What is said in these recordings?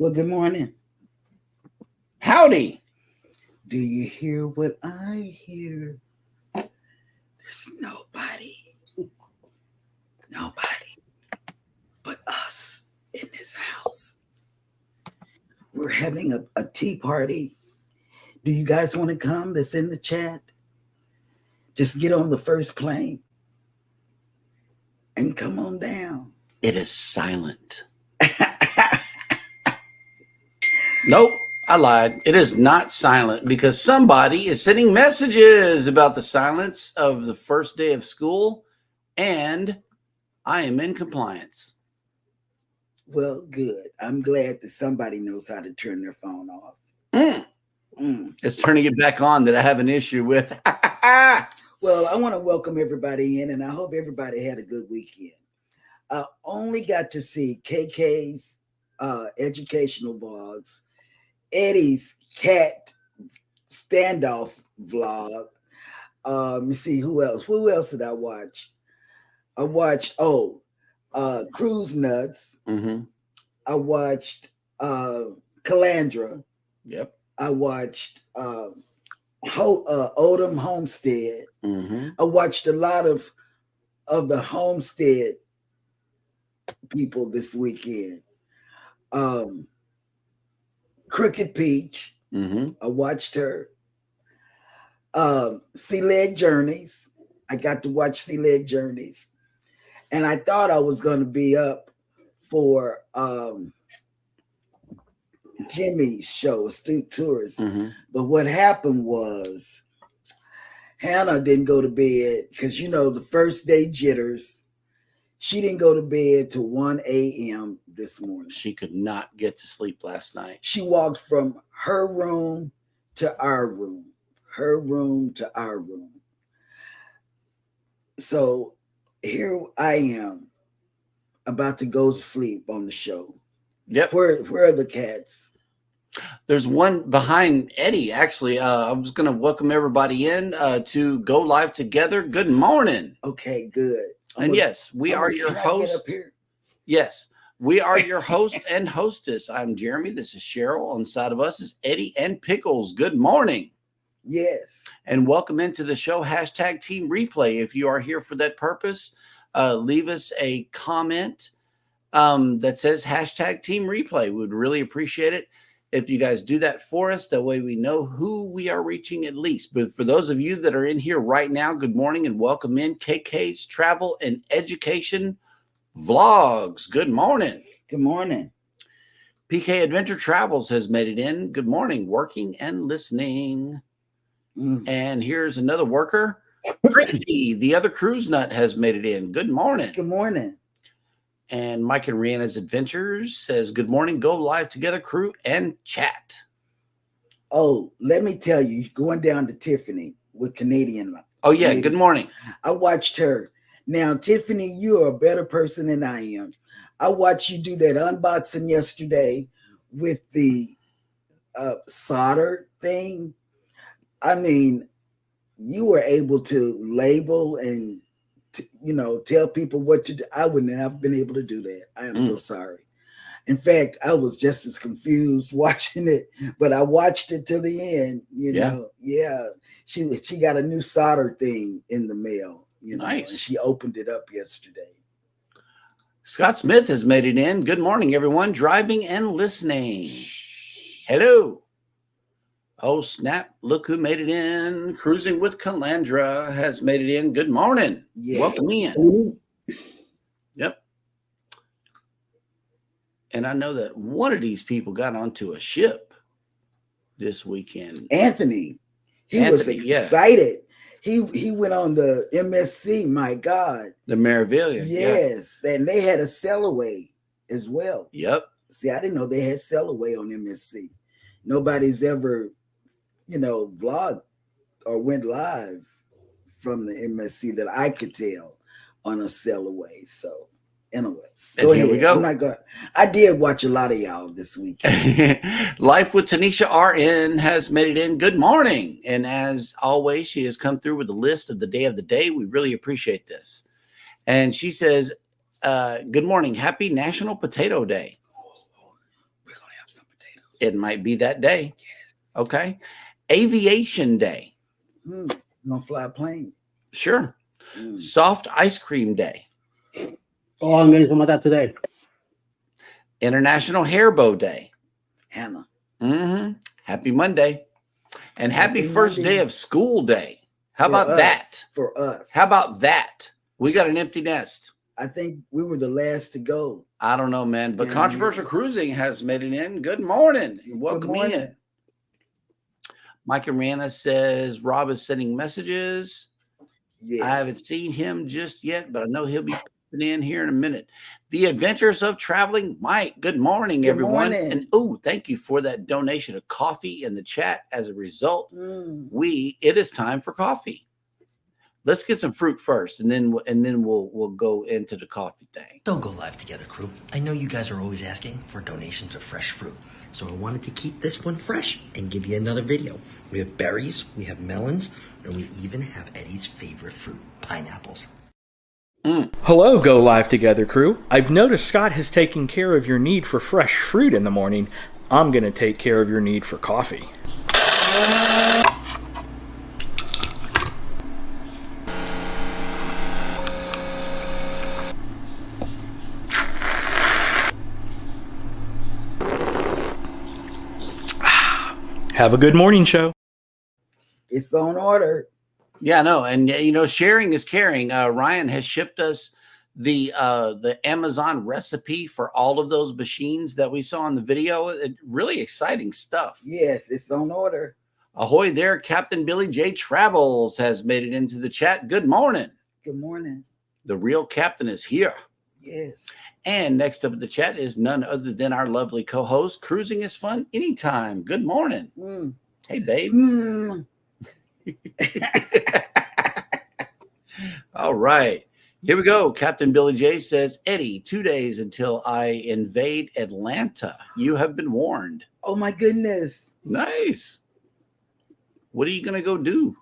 Well, good morning. Howdy. Do you hear what I hear? There's nobody but us in this house. We're having a tea party. Do you guys want to come? That's in the chat. Just get on the first plane and come on down. It is silent. Nope, I lied. It is not silent because somebody is sending messages about the silence of the first day of school, and I am in compliance. Well, good. I'm glad that somebody knows how to turn their phone off. It's turning it back on that I have an issue with. Well, I want to welcome everybody in, and I hope everybody had a good weekend. I only got to see KK's educational vlogs, Eddie's cat standoff vlog. Let me see who else. Who else did I watch? I watched Cruise Nuts. Mm-hmm. I watched Calandra. Yep. I watched Odom Homestead. Mm-hmm. I watched a lot of the Homestead people this weekend. Crooked Peach. Mm-hmm. I watched her. Sea Leg Journeys. I got to watch Sea Leg Journeys. And I thought I was going to be up for Jimmy's show, Astute Tourist. Mm-hmm. But what happened was Hannah didn't go to bed because, the first day jitters. She didn't go to bed till 1 a.m. this morning. She could not get to sleep last night. She walked from her room to our room, her room to our room. So here I am about to go to sleep on the show. Yep. Where are the cats? There's one behind Eddie, actually. I was going to welcome everybody in to Go Live Together. Good morning. Okay, good. And yes, we are your host. Yes, we are your host and hostess. I'm Jeremy. This is Cheryl. On the side of us is Eddie and Pickles. Good morning. Yes. And welcome into the show. Hashtag Team Replay. If you are here for that purpose, leave us a comment that says hashtag Team Replay. We would really appreciate it if you guys do that for us. That way we know who we are reaching at least. But for those of you that are in here right now, good morning and welcome in KK's Travel and Education Vlogs. Good morning. Good morning. PK Adventure Travels has made it in. Good morning, working and listening. And here's another worker. Crazy, the other cruise nut, has made it in. Good morning. Good morning. And Mike and Rihanna's Adventures says, good morning, Go Live Together crew and chat. Oh, let me tell you, going down to Tiffany with Canadian. Oh, yeah, good morning. I watched her. Now, Tiffany, you're a better person than I am. I watched you do that unboxing yesterday with the solder thing. I mean, you were able to label and tell people what to do. I wouldn't have been able to do that. I am so sorry. In fact, I was just as confused watching it, but I watched it to the end. Yeah. She got a new solder thing in the mail. Nice. And she opened it up yesterday. Scott Smith has made it in. Good morning, everyone. Driving and listening. Hello. Oh, snap. Look who made it in. Cruising with Calandra has made it in. Good morning. Yes. Welcome in. Yep. And I know that one of these people got onto a ship this weekend. Anthony. He was excited. Yeah. He went on the MSC, my God. The Meraviglia. Yes. Yeah. And they had a sail away as well. Yep. See, I didn't know they had sail away on MSC. Nobody's ever vlogged or went live from the MSC that I could tell on a sail away. So anyway, go ahead. We go. I'm not going. I did watch a lot of y'all this weekend. Life with Tanisha RN has made it in. Good morning. And as always, she has come through with a list of the day. We really appreciate this. And she says, good morning. Happy National Potato Day. We're going to have It might be that day. Yes. Okay. Aviation Day. You gonna fly a plane? Sure. Soft ice cream day. Oh, I'm getting some of that today. International Hair Bow Day. Hannah. Happy Monday. And happy first Monday. day of school day. How For about us, that? For us. How about that? We got an empty nest. I think we were the last to go. I don't know, man. But Yeah, Controversial Cruising has made it in. Good morning. And welcome in. Mike and Rihanna says Rob is sending messages. Yes. I haven't seen him just yet, but I know he'll be popping in here in a minute. The Adventures of Traveling Mike. Good morning, everyone. Morning. And thank you for that donation of coffee in the chat. As a result, it is time for coffee. Let's get some fruit first, and then we'll go into the coffee thing. So Go Live Together crew. I know you guys are always asking for donations of fresh fruit, so I wanted to keep this one fresh and give you another video. We have berries, we have melons, and we even have Eddie's favorite fruit, pineapples. Hello, Go Live Together crew. I've noticed Scott has taken care of your need for fresh fruit in the morning. I'm going to take care of your need for coffee. Have a good morning show. It's on order. Yeah, no, and sharing is caring. Ryan has shipped us the Amazon recipe for all of those machines that we saw in the video. Really exciting stuff. Yes, it's on order. Ahoy there, Captain Billy J Travels has made it into the chat. Good morning. Good morning. The real captain is here. Yes. And next up in the chat is none other than our lovely co-host. Cruising is fun anytime. Good morning. Hey, babe. All right. Here we go. Captain Billy J says, Eddie, 2 days until I invade Atlanta. You have been warned. Oh, my goodness. Nice. What are you going to go do?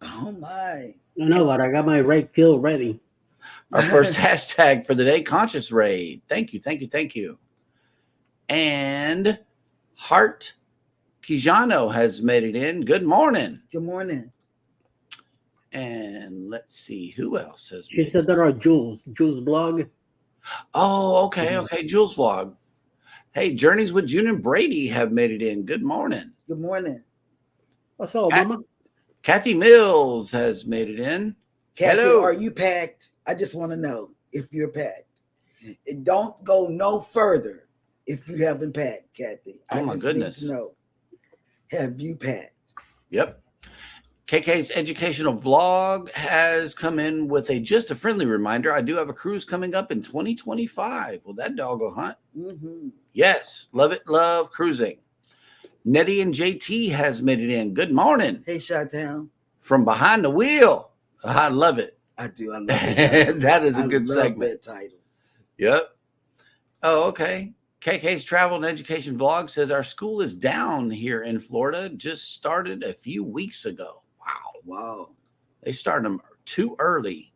Oh, my. No, no, but I got my rake kill ready. Our first hashtag for the day, Conscious Raid. Thank you, thank you, thank you. And Hart Kijano has made it in. Good morning. Good morning. And let's see who else has. She said there are Jules blog. Oh, okay, okay. Jules vlog. Hey, Journeys with June and Brady have made it in. Good morning. Good morning. What's up, Mama? Kathy Mills has made it in. Kathy, hello. Are you packed? I just want to know if you're packed. And don't go no further if you haven't packed, Kathy. Oh, my goodness. Need to know. Have you packed? Yep. KK's educational vlog has come in with just a friendly reminder. I do have a cruise coming up in 2025. Will that dog go hunt? Yes. Love it. Love cruising. Nettie and JT has made it in. Good morning. Hey, Chi-Town. From behind the wheel. I love it. I do. I love it. That is a good segment. That title. Yep. Oh, okay. KK's Travel and Education Vlog says our school is down here in Florida. Just started a few weeks ago. Wow. They started them too early,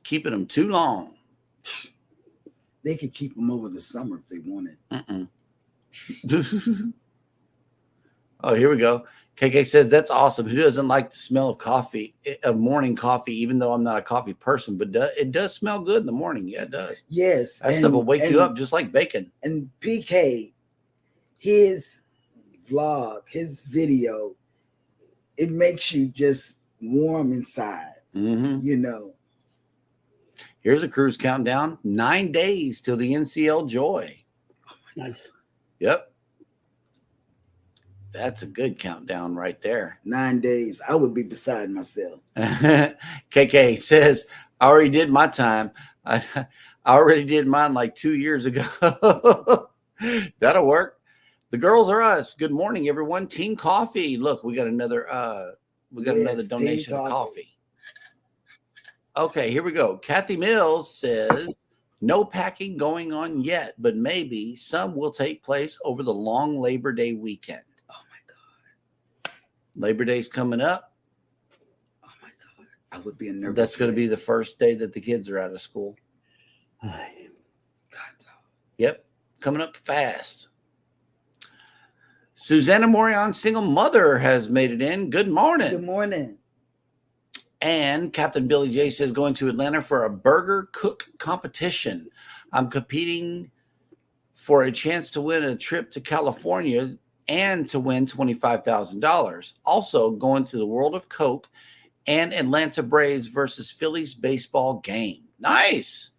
keeping them too long. They could keep them over the summer if they wanted. Oh, here we go. KK says that's awesome. Who doesn't like the smell of coffee, of morning coffee, even though I'm not a coffee person, but it does smell good in the morning. Yeah, it does. Yes. That stuff will wake you up just like bacon. And PK, his vlog, his video, it makes you just warm inside, you know. Here's a cruise countdown. 9 days till the NCL Joy. Nice. Yep. That's a good countdown right there. 9 days. I would be beside myself. KK says, I already did my time. I already did mine like 2 years ago. That'll work. The girls are us. Good morning, everyone. Team Coffee. Look, we got another another donation of coffee. Okay, here we go. Kathy Mills says, no packing going on yet, but maybe some will take place over the long Labor Day weekend. Oh my God. Labor Day's coming up. Oh my God. I would be a nervous. That's going to be the first day that the kids are out of school. God. Yep. Coming up fast. Susanna Morion, single mother, has made it in. Good morning. Good morning. And Captain Billy J says, going to Atlanta for a burger cook competition. I'm competing for a chance to win a trip to California and to win $25,000. Also going to the World of Coke and Atlanta Braves versus Phillies baseball game. Nice.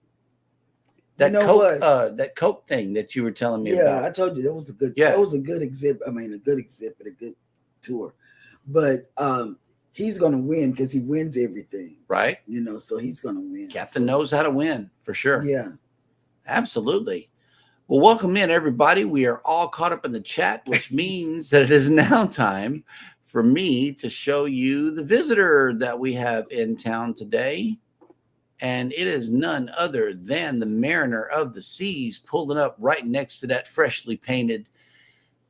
That that Coke thing that you were telling me about. Yeah, I told you that was a good. Yeah. That was a good exhibit. I mean, a good tour. But he's gonna win because he wins everything, right? So he's gonna win. Captain knows how to win for sure. Yeah, absolutely. Well, welcome in, everybody. We are all caught up in the chat, which means that it is now time for me to show you the visitor that we have in town today. And it is none other than the Mariner of the Seas, pulling up right next to that freshly painted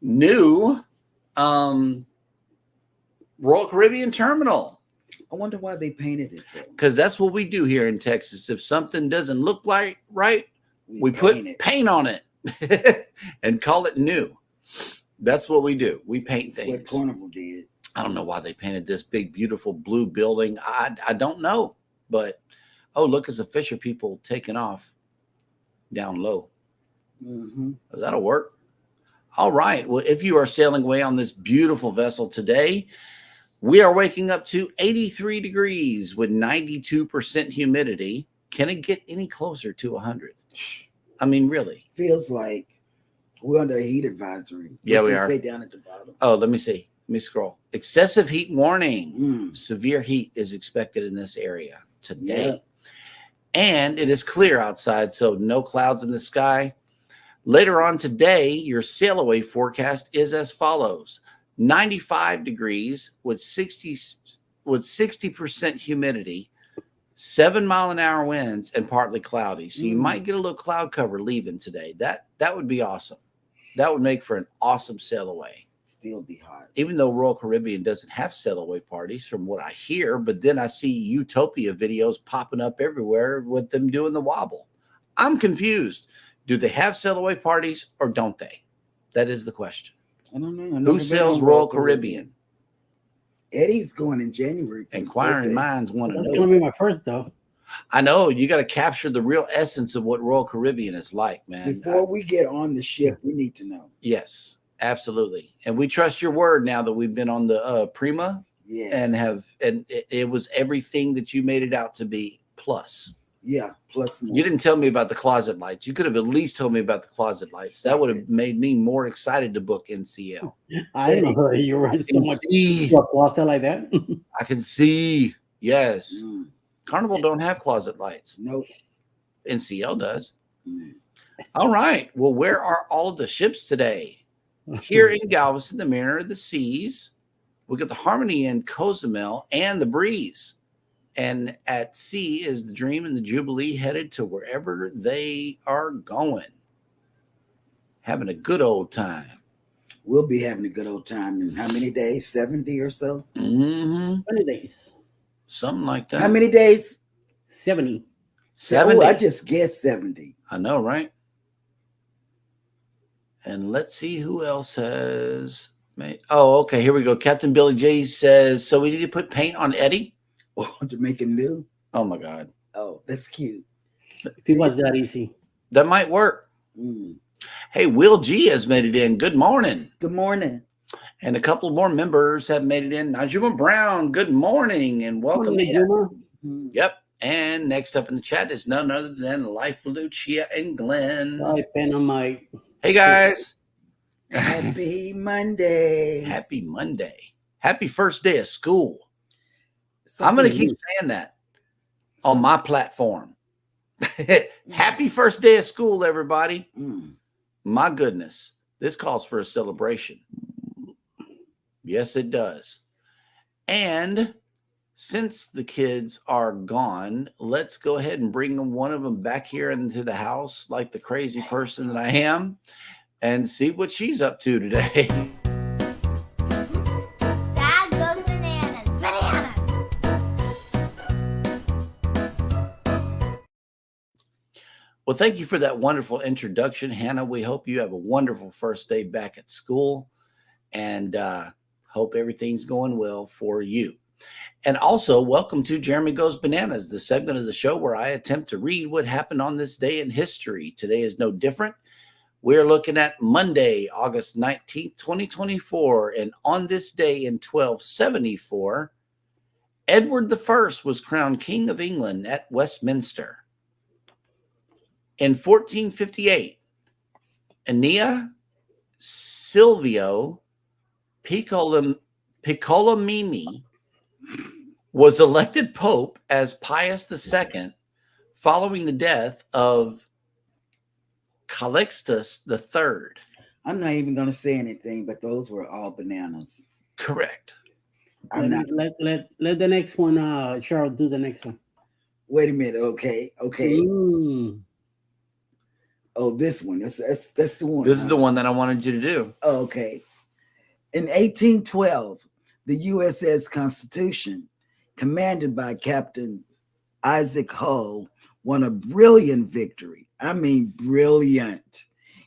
new Royal Caribbean terminal. I wonder why they painted it. Because that's what we do here in Texas. If something doesn't look like right, we put paint on it and call it new. That's what we do. We paint things. What Carnival did. I don't know why they painted this big, beautiful blue building. I don't know, but oh, look, it's the Fisher people taking off down low. Mm-hmm. That'll work. All right. Well, if you are sailing away on this beautiful vessel today, we are waking up to 83 degrees with 92% humidity. Can it get any closer to 100? I mean, really? Feels like we're under a heat advisory. Yeah, we are. Say down at the bottom. Oh, let me see. Let me scroll. Excessive heat warning. Severe heat is expected in this area today. Yeah. And it is clear outside, so no clouds in the sky. Later on today, your sail away forecast is as follows: 95 degrees with 60% humidity, 7-mile-an-hour winds, and partly cloudy. So you might get a little cloud cover leaving today. That would be awesome. That would make for an awesome sail away. Still be hot. Even though Royal Caribbean doesn't have sail away parties from what I hear, but then I see Utopia videos popping up everywhere with them doing the wobble. I'm confused. Do they have sail away parties or don't they? That is the question. I don't know. Who sails Royal Caribbean? Eddie's going in January. Inquiring minds want to know. That's going to be my first, though. I know. You got to capture the real essence of what Royal Caribbean is like, man. Before we get on the ship, we need to know. Yes. Absolutely. And we trust your word now that we've been on the Prima. Yes. And it was everything that you made it out to be plus. Yeah, plus more. You didn't tell me about the closet lights. You could have at least told me about the closet lights. That would have made me more excited to book NCL. I didn't know you were so much closet like that. I can see. Yes. Carnival don't have closet lights. Nope. NCL does. All right. Well, where are all of the ships today? Here in Galveston, the Mariner of the Seas. We got the Harmony and Cozumel and the Breeze. And at sea is the Dream and the Jubilee, headed to wherever they are going. Having a good old time. We'll be having a good old time in how many days? 70 or so? 20 days. Something like that. How many days? 70. 70. Oh, I just guessed 70. I know, right? And let's see who else has made. Oh, okay. Here we go. Captain Billy J says, so we need to put paint on Eddie? Oh, to make him new? Oh, my God. Oh, that's cute. It was that easy. That might work. Hey, Will G has made it in. Good morning. Good morning. And a couple more members have made it in. Najuma Brown, good morning and welcome in. Yep. And next up in the chat is none other than Life Lucia and Glenn. Hey, guys. Happy Monday. Happy Monday. Happy first day of school. I'm going to keep saying that on my platform. Happy first day of school, everybody. My goodness. This calls for a celebration. Yes, it does. And since the kids are gone, let's go ahead and bring one of them back here into the house like the crazy person that I am and see what she's up to today. Dad goes bananas. Bananas. Well, thank you for that wonderful introduction, Hannah. We hope you have a wonderful first day back at school. and hope everything's going well for you. And also, welcome to Jeremy Goes Bananas, the segment of the show where I attempt to read what happened on this day in history. Today is no different. We're looking at Monday, August 19th, 2024. And on this day in 1274, Edward I was crowned King of England at Westminster. In 1458, Ennea Silvio Piccolomini was elected Pope as Pius II following the death of Calixtus III. I'm not even going to say anything, but those were all bananas. Correct. Let the next one, Cheryl, do the next one. Wait a minute. Okay. Oh, this one. That's the one. This is the one that I wanted you to do. Okay. In 1812, the USS Constitution, commanded by Captain Isaac Hull, won a brilliant victory. I mean, brilliant.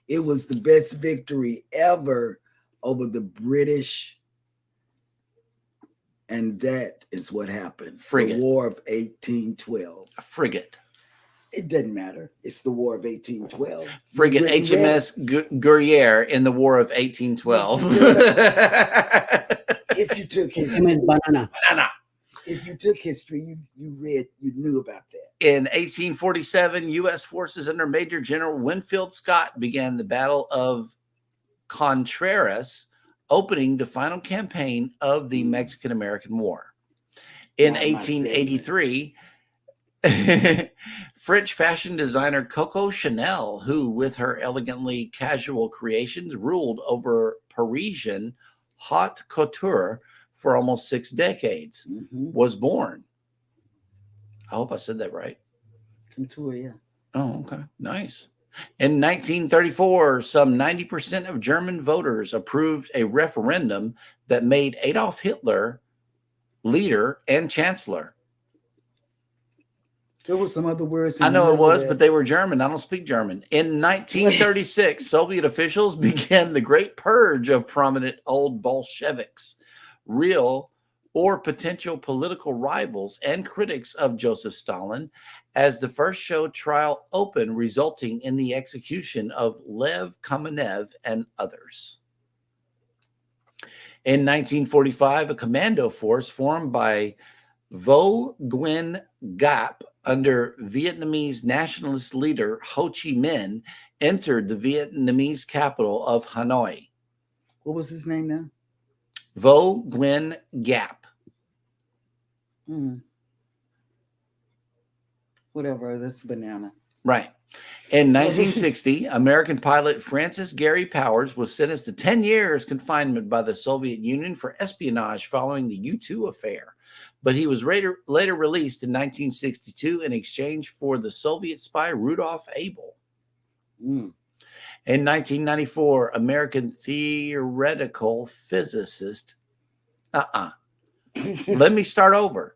It was the best victory ever over the British. And that is what happened. Frigate. The War of 1812. A frigate. It doesn't matter. It's the War of 1812. Frigate HMS Guerriere in the War of 1812. If you took history, Banana. if you took history, you knew about that. In 1847, U.S. forces under Major General Winfield Scott began the Battle of Contreras, opening the final campaign of the Mexican-American War. In 1883, French fashion designer Coco Chanel, who with her elegantly casual creations ruled over Parisian haute couture for almost 6 decades, was born. I hope I said that right. Couture, yeah. Oh, okay. Nice. In 1934, some 90% of German voters approved a referendum that made Adolf Hitler leader and chancellor. There were some other words. I know it was, but they were German. I don't speak German. In 1936, Soviet officials began the Great Purge of prominent old Bolsheviks, real or potential political rivals and critics of Joseph Stalin, as the first show trial opened, resulting in the execution of Lev Kamenev and others. In 1945, a commando force formed by Vo Nguyen Giap under Vietnamese nationalist leader Ho Chi Minh entered the Vietnamese capital of Hanoi. What was his name now? Vo Nguyen Giap. Whatever, that's banana. Right. In 1960, American pilot Francis Gary Powers was sentenced to 10 years confinement by the Soviet Union for espionage following the U-2 affair. But he was later released in 1962 in exchange for the Soviet spy Rudolf Abel. In 1994, American theoretical physicist. Let me start over.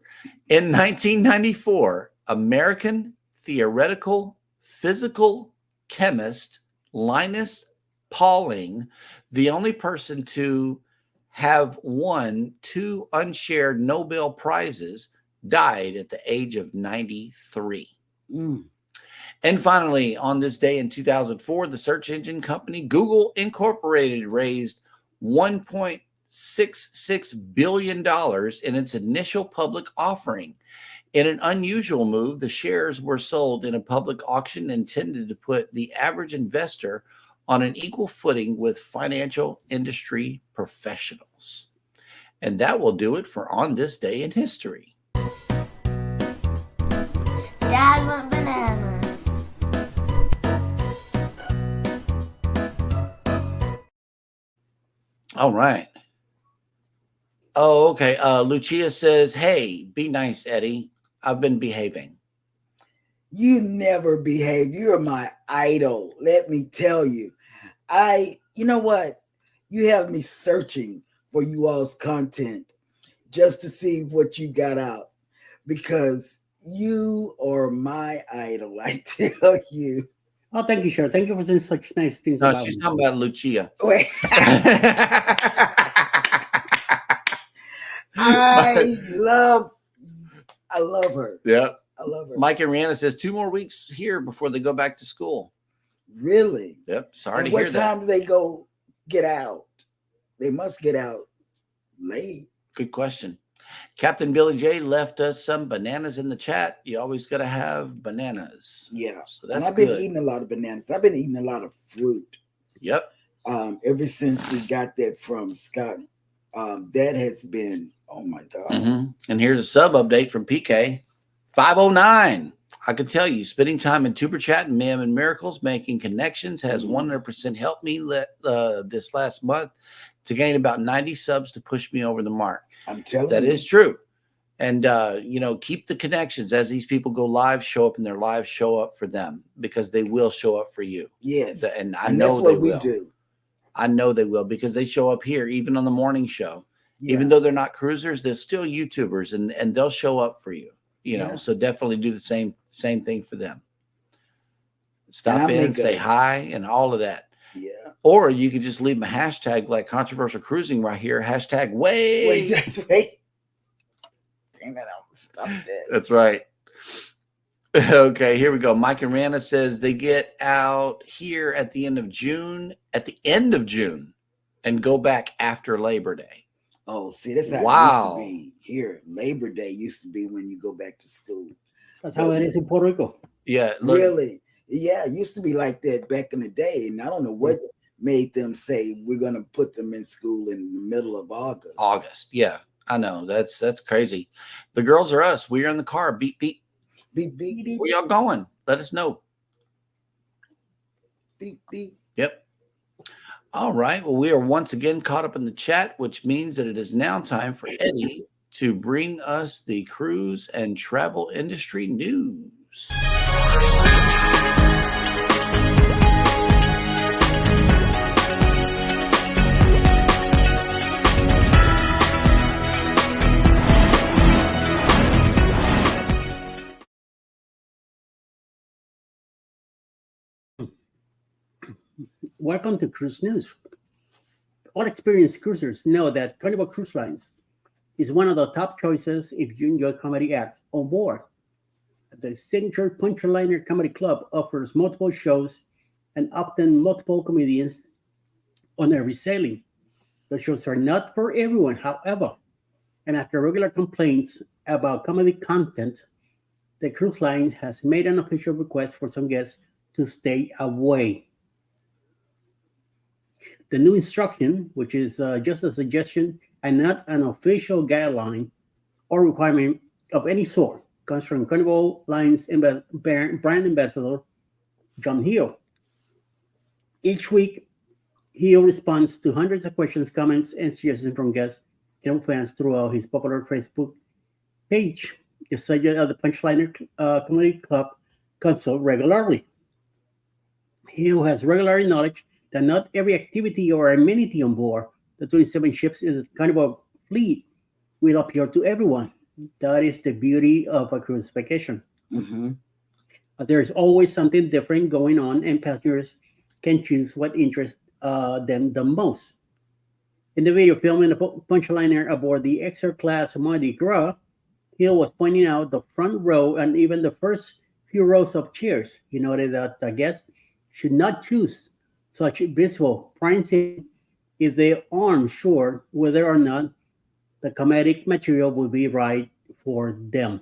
In 1994, American theoretical physical chemist Linus Pauling, the only person to have won 2 unshared Nobel Prizes, died at the age of 93. And finally, on this day in 2004, the search engine company Google Incorporated raised $1.66 billion in its initial public offering. In an unusual move, the shares were sold in a public auction intended to put the average investor on an equal footing with financial industry professionals. And that will do it for On This Day in History. Dad wants bananas. All right. Oh, okay. Lucia says, hey, be nice, Eddie. I've been behaving. You never behave. You're my idol. Let me tell you. You know what? You have me searching for you all's content just to see what you got out, because you are my idol. I tell you. Oh, thank you, Cheryl. Thank you for saying such nice things No, about she's me. talking about Lucia. Wait, I love her. Yep. I love her. Mike and Rihanna says 2 more weeks here before they go back to school. Really? Yep. Sorry And to what hear that. time do they go get out? They must get out late. Good question. Captain Billy J left us some bananas in the chat. You always got to have bananas. Yeah. So And that's I've been good. eating a lot of bananas. I've been eating a lot of fruit. Yep. Ever since we got that from Scott. That has been, oh my God. Mm-hmm. And here's a sub update from PK 509. I can tell you, spending time in Tuber Chat and Mayhem and Miracles, making connections has 100% helped me this last month to gain about 90 subs to push me over the mark. I'm telling That you. is true. And, keep the connections as these people go live, show up in their lives, show up for them because they will show up for you. Yes. And I and know that's what they we will. do. I know they will because they show up here, even on the morning show. Yeah. Even though they're not cruisers, they're still YouTubers and they'll show up for you, Yeah. so definitely do the same thing for them. Stop And I in, make say hi and all of that. Yeah. Or you could just leave them a hashtag like controversial cruising right here. Hashtag Wait. Dang it, I'll stop that. That's right. Okay, here we go. Mike and Rana says they get out here at the end of June, and go back after Labor Day. Oh, see, that's how Wow. it used to be here. Labor Day used to be when you go back to school. That's how it is in Puerto Rico. Yeah, look, Really? Yeah, it used to be like that back in the day. And I don't know what made them say we're going to put them in school in the middle of August. August. Yeah, I know. That's crazy. The girls are us. We're in the car. Beep, beep. Beep, beep, Where y'all going? Let us know. beep, beep. Yep. All right. Well, we are once again caught up in the chat, which means that it is now time for Eddie to bring us the cruise and travel industry news. Welcome to Cruise News. All experienced cruisers know that Carnival Cruise Lines is one of the top choices if you enjoy comedy acts on board. The signature Punchliner Comedy Club offers multiple shows and often multiple comedians on every sailing. The shows are not for everyone, however, and after regular complaints about comedy content, the cruise line has made an official request for some guests to stay away. The new instruction, which is just a suggestion and not an official guideline or requirement of any sort, comes from Carnival Lines brand ambassador, John Hill. Each week, Hill responds to hundreds of questions, comments, and suggestions from guests and fans throughout his popular Facebook page. The subject of the Punchliner Comedy Club comes up regularly. Hill has regular knowledge that not every activity or amenity on board the 27 ships in the Carnival fleet will appeal to everyone. That is the beauty of a cruise vacation. Mm-hmm. There's always something different going on, and passengers can choose what interests them the most. In the video filming the Punchliner aboard the extra class Mardi Gras, Hill was pointing out the front row and even the first few rows of chairs. He noted that the guests should not choose such visible pricing if they aren't sure whether or not the comedic material will be right for them.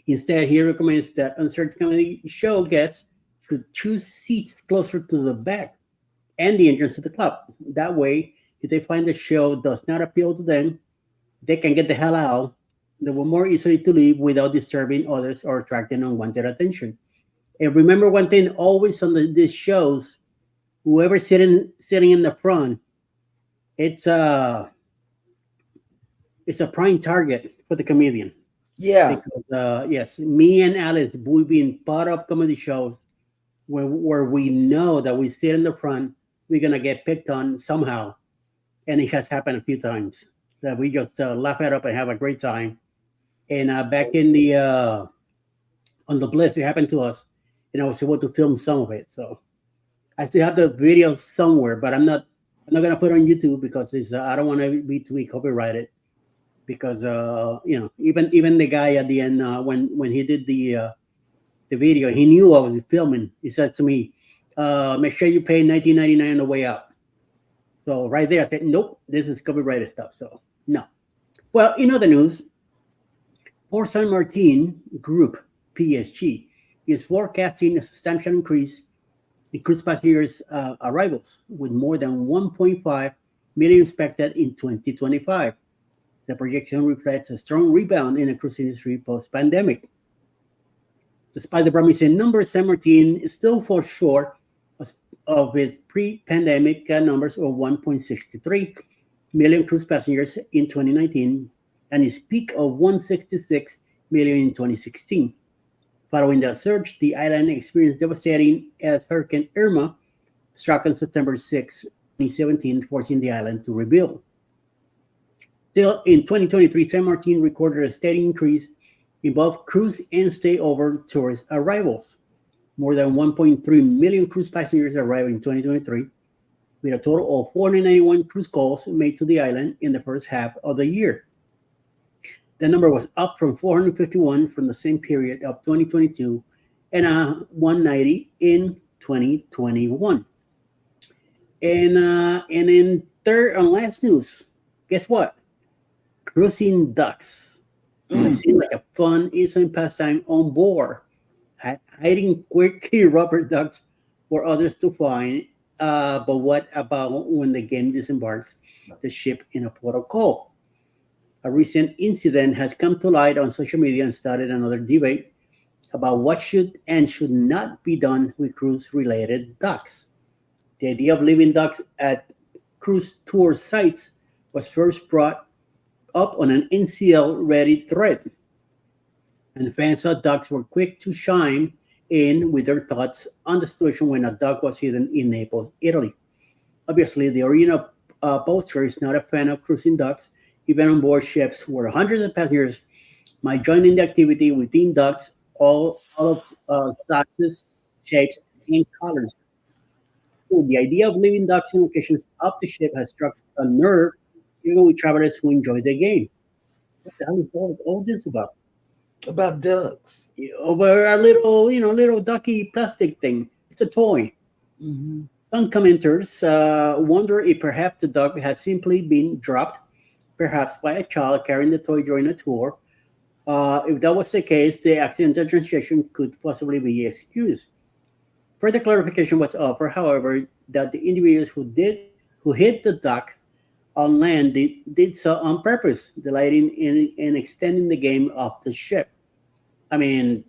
Instead, he recommends that uncertain comedy show guests should choose seats closer to the back and the entrance to the club. That way, if they find the show does not appeal to them, they can get the hell out. They will more easily to leave without disturbing others or attracting unwanted attention. And remember one thing, always on these shows, whoever's sitting in the front, it's a prime target for the comedian. Yeah. Because, yes, me and Alice, we've been part of comedy shows where we know that we sit in the front, we're gonna get picked on somehow, and it has happened a few times that we just laugh it up and have a great time. And back in the on the Bliss, it happened to us. and I was able to film some of it. So I still have the video somewhere, but I'm not gonna put it on YouTube because I don't want to be copyrighted. Because even the guy at the end, when he did the video, he knew I was filming. He said to me, "Make sure you pay $19.99 on the way out." So right there, I said, "Nope, this is copyrighted stuff." So no. Well, in other news, Port Saint Martin Group (PSG) is forecasting a substantial increase in cruise passengers arrivals, with more than 1.5 million expected in 2025. The projection reflects a strong rebound in the cruise industry post-pandemic. Despite the promising numbers, San Martin still falls short of its pre-pandemic numbers of 1.63 million cruise passengers in 2019 and its peak of 166 million in 2016. Following that surge, the island experienced devastating as Hurricane Irma struck on September 6, 2017, forcing the island to rebuild. Still, in 2023, San Martin recorded a steady increase in both cruise and stayover tourist arrivals. More than 1.3 million cruise passengers arrived in 2023, with a total of 491 cruise calls made to the island in the first half of the year. The number was up from 451 from the same period of 2022 and 190 in 2021. And in third and last news, guess what? Cruising ducks. It seems like a fun, innocent pastime on board, hiding quirky rubber ducks for others to find. But what about when the game disembarks the ship in a port of call? A recent incident has come to light on social media and started another debate about what should and should not be done with cruise-related ducks. The idea of leaving ducks at cruise tour sites was first brought up on an NCL Reddit thread, and fans of ducks were quick to chime in with their thoughts on the situation when a duck was hidden in Naples, Italy. Obviously, the original poster is not a fan of cruising ducks, even on board ships where hundreds of passengers might join in the activity within ducks, all of sizes, shapes, and colors. So the idea of leaving ducks in locations off the ship has struck a nerve even with travelers who enjoy the game. What the hell is all this about? About ducks. Over a little, little ducky plastic thing. It's a toy. Hmm. Some commenters wonder if perhaps the duck had simply been dropped, perhaps by a child carrying the toy during a tour. If that was the case, the accidental translation could possibly be excused. Further clarification was offered, however, that the individuals who hit the duck on land did so on purpose, delighting in extending the game off the ship. I mean,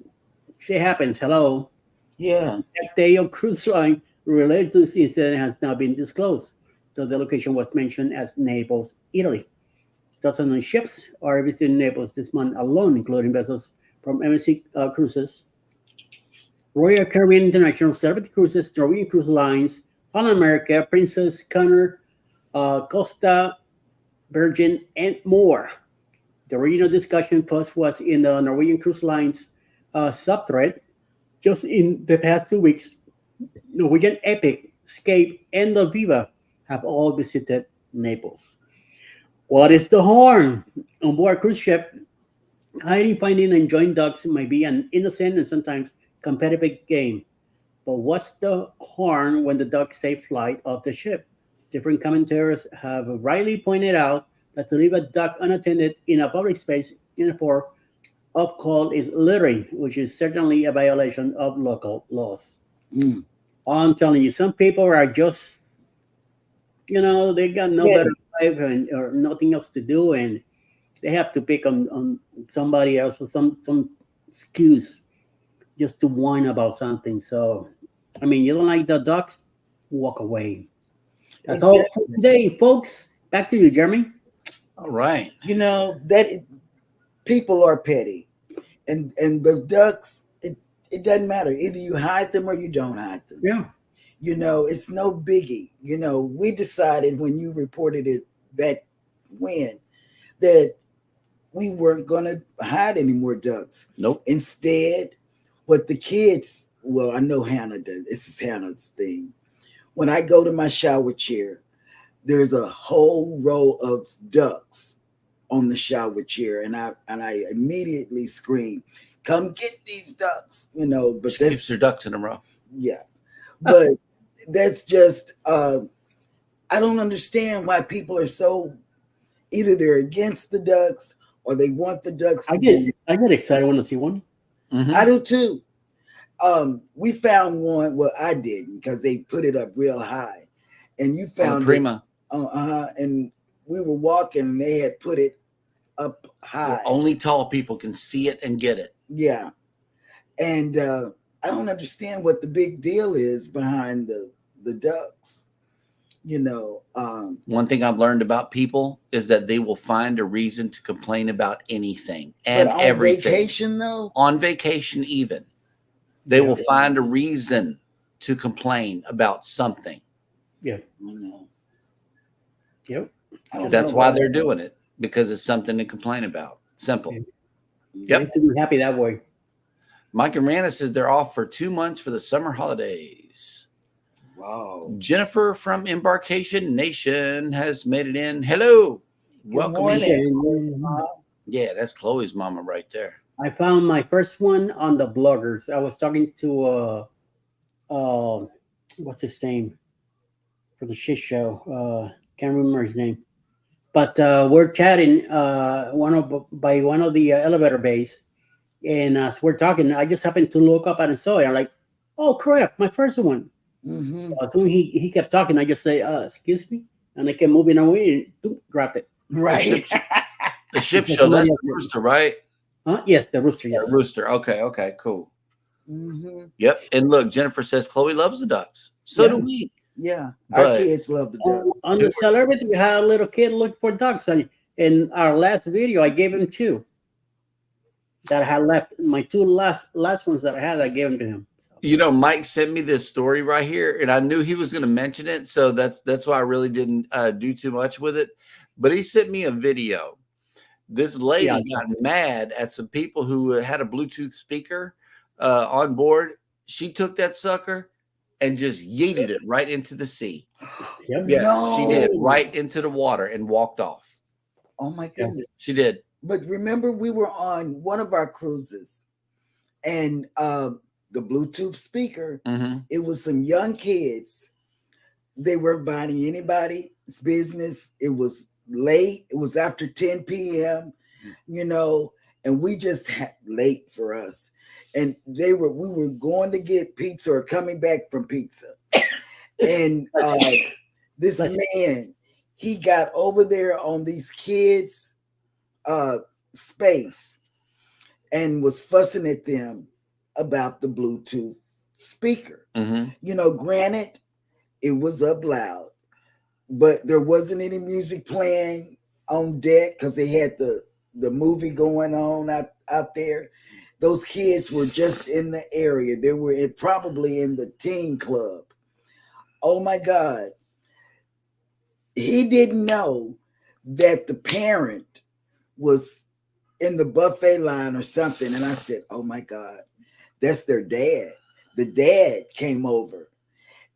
shit happens. Hello. Yeah. Teo Cruise Line related to this incident has now been disclosed, though the location was mentioned as Naples, Italy. Dozens of ships are visiting Naples this month alone, including vessels from MSC Cruises, Royal Caribbean International, Celebrity Cruises, Norwegian Cruise Lines, Holland America, Princess, Connor, Costa, Virgin, and more. The original discussion post was in the Norwegian Cruise Lines subthread. Just in the past 2 weeks, Norwegian Epic, Scape, and the Viva have all visited Naples. What is the harm? On board a cruise ship, hiding, finding, and enjoying ducks might be an innocent and sometimes competitive game. But what's the harm when the ducks take flight off the ship? Different commentators have rightly pointed out that to leave a duck unattended in a public space in a port of call is littering, which is certainly a violation of local laws. Mm. I'm telling you, some people are just, they got no Yeah. better life or nothing else to do, and they have to pick on somebody else or some excuse just to whine about something. So, I mean, you don't like the ducks, walk away. That's all for today, folks. Back to you, Jeremy. All right. That people are petty, and the ducks. It doesn't matter. Either you hide them or you don't hide them. Yeah. It's no biggie. We decided when you reported it that we weren't going to hide any more ducks. Nope. Instead, what the kids well, I know Hannah does. This is Hannah's thing. When I go to my shower chair, there's a whole row of ducks on the shower chair, and I immediately scream, "Come get these ducks!" You know, but She that's keeps her ducks in a row. yeah. But that's just I don't understand why people are so either they're against the ducks or they want the ducks to be. I get excited when I see one. Mhm. I do too. We found one. Well, I didn't because they put it up real high, and you On found the Prima. and we were walking, and they had put it up high. Where only tall people can see it and get it. Yeah, and I don't understand what the big deal is behind the ducks. You know, One thing I've learned about people is that they will find a reason to complain about anything and but on everything. vacation though, On vacation, even they will find a reason to complain about something. Yeah. you know, Yep. I don't That's know why they're doing it, because it's something to complain about. Simple. Yeah. Yep. You have to be happy that way. Mike and Rana says they're off for 2 months for the summer holidays. Wow. Jennifer from Embarkation Nation has made it in. Hello. Welcome in. Yeah, that's Chloe's mama right there. I found my first one on the bloggers. I was talking to what's his name for the shit show. Can't remember his name, but we're chatting by one of the elevator bays, and as we're talking, I just happened to look up and saw it. I'm like, oh crap, my first one. Mm-hmm. As soon he kept talking, I just say, excuse me, and I kept moving away and grabbed it. Right. The ship show, that's the rooster, right? Huh? Yes, the rooster. Yes. The rooster. Okay, cool. Mm-hmm. Yep. And look, Jennifer says Chloe loves the ducks. So do we. Yeah. Our But- kids love the ducks. On the celebrity, we had a little kid looking for ducks, and in our last video, I gave him 2 that I had left. My 2 last ones that I had, I gave them to him. You know, Mike sent me this story right here, and I knew he was going to mention it, so that's why I really didn't do too much with it. But he sent me a video. This lady got mad at some people who had a Bluetooth speaker on board. She took that sucker and just yeeted it right into the sea. Yep. Yeah, No. she did, right into the water and walked off. Oh my goodness. She did. But remember, we were on one of our cruises, and the Bluetooth speaker, Mm-hmm. it was some young kids. They weren't minding anybody's business. It was late. It was after 10 p.m., you know, and we just had late for us. And we were going to get pizza or coming back from pizza. And this man, he got over there on these kids' space and was fussing at them about the Bluetooth speaker. Mm-hmm. You know, granted, it was up loud, but there wasn't any music playing on deck because they had the movie going on out there. Those kids were just in the area. They were probably in the teen club. Oh my God. He didn't know that the parent was in the buffet line or something. And I said, oh my God, that's their dad. The dad came over,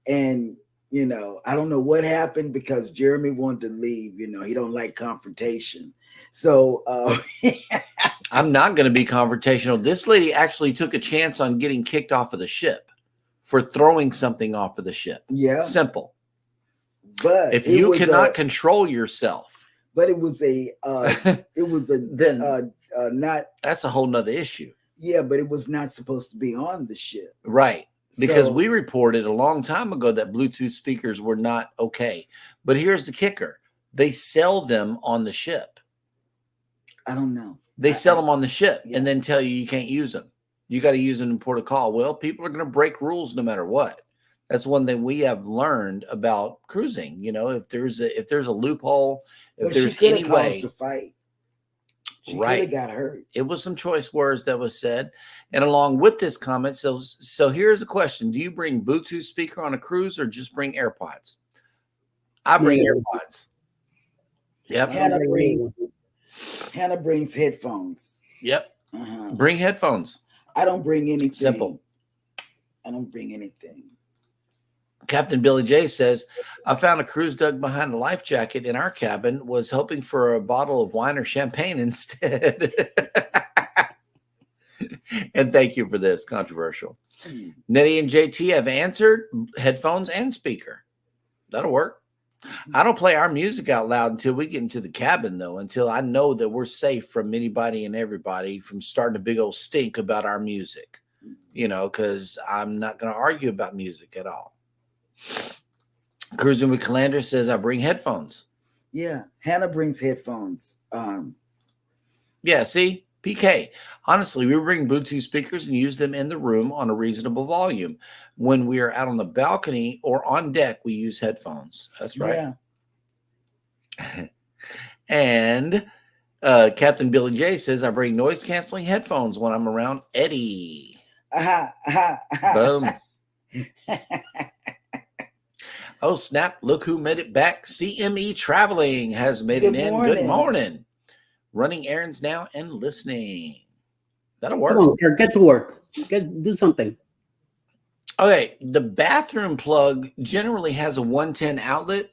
and you know, I don't know what happened because Jeremy wanted to leave. You know, he don't like confrontation. So I'm not going to be confrontational. This lady actually took a chance on getting kicked off of the ship for throwing something off of the ship. yeah, Simple. but If it you was cannot control yourself, but it was a then not that's a whole nother issue. yeah, but it was not supposed to be on the ship. Right. Because So- we reported a long time ago that Bluetooth speakers were not okay. But here's the kicker. They sell them on the ship. I don't know. They sell them on the ship Yeah. and then tell you can't use them. You got to use them in port of call. Well, people are going to break rules no matter what. That's one thing we have learned about cruising. You know, if there's a loophole, if But she there's could any have way, caused a fight. She could Right. have got hurt. it was some choice words that was said. And along with this comment, so here's a question. Do you bring Bluetooth speaker on a cruise or just bring AirPods? I bring Yeah. AirPods. Yep. Hannah brings headphones. Yep. Uh-huh. Bring headphones. I don't bring anything. Simple. I don't bring anything. Captain Billy J says, I found a cruise dug behind a life jacket in our cabin, was hoping for a bottle of wine or champagne instead. And thank you for this. Controversial. Nettie and JT have answered headphones and speaker. That'll work. I don't play our music out loud until we get into the cabin, though, until I know that we're safe from anybody and everybody from starting a big old stink about our music, you know, because I'm not going to argue about music at all. Cruising with Calander says, I bring headphones. Yeah, Hannah brings headphones. Yeah, see? PK. Honestly, we bring Bluetooth speakers and use them in the room on a reasonable volume. When we are out on the balcony or on deck, we use headphones. That's right. Yeah. And Captain Billy J says, I bring noise-canceling headphones when I'm around Eddie. Boom. Oh, snap. Look who made it back. CME Traveling has made it in. Good morning. Running errands now and listening. That'll work. Come on, Kurt, get to work. Do something. Okay, the bathroom plug generally has a 110 outlet.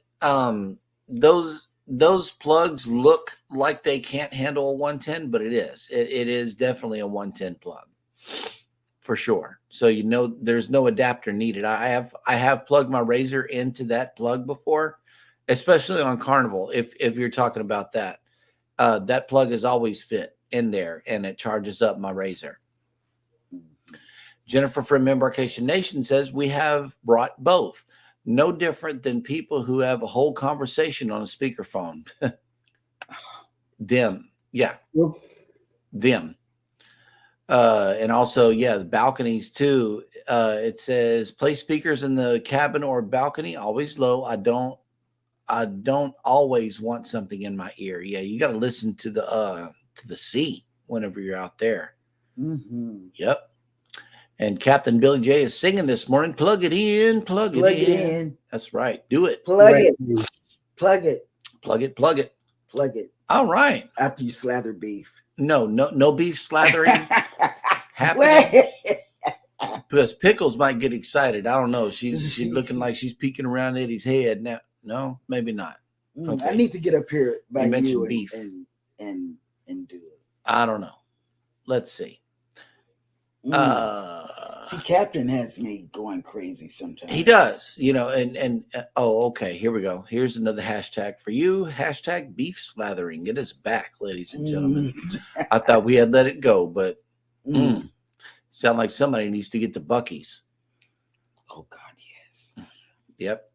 Those plugs look like they can't handle a 110, but it is. It is definitely a 110 plug for sure. So you know there's no adapter needed. I have plugged my razor into that plug before, especially on Carnival. If you're talking about that. That plug is always fit in there, and it charges up my razor. Jennifer from Embarkation Nation says, we have brought both. No different than people who have a whole conversation on a speakerphone. Them. Yeah. Them. And also, yeah, the balconies too. It says, place speakers in the cabin or balcony, always low. I don't always want something in my ear. Yeah, you got to listen to the sea whenever you're out there. Mm-hmm. Yep. And Captain Billy J is singing this morning. Plug it in, plug it in. That's right. Do it. Plug it. Plug it. Plug it. Plug it. Plug it. All right. After you slather beef. No beef slathering happening. Because Pickles might get excited. I don't know. She's looking like she's peeking around Eddie's head now. No, maybe not. Okay. I need to get up here by you beef. and do it. I don't know. Let's see. See, Captain has me going crazy sometimes. He does, you know, and okay, here we go. Here's another hashtag for you. Hashtag beef slathering. It is back, ladies and gentlemen. I thought we had let it go, but sound like somebody needs to get to Buc-ee's. Oh God, yes. Yep.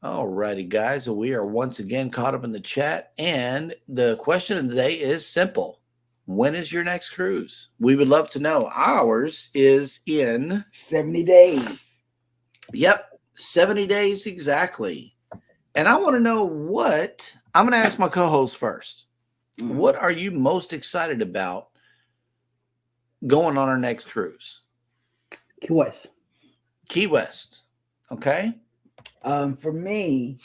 All righty, guys. So we are once again caught up in the chat, and the question of the day is simple. When is your next cruise? We would love to know. Ours is in 70 days. Yep, 70 days exactly. And I want to know what I'm going to ask my co-host first. Mm-hmm. What are you most excited about going on our next cruise? Key West. Key West. Okay. For me,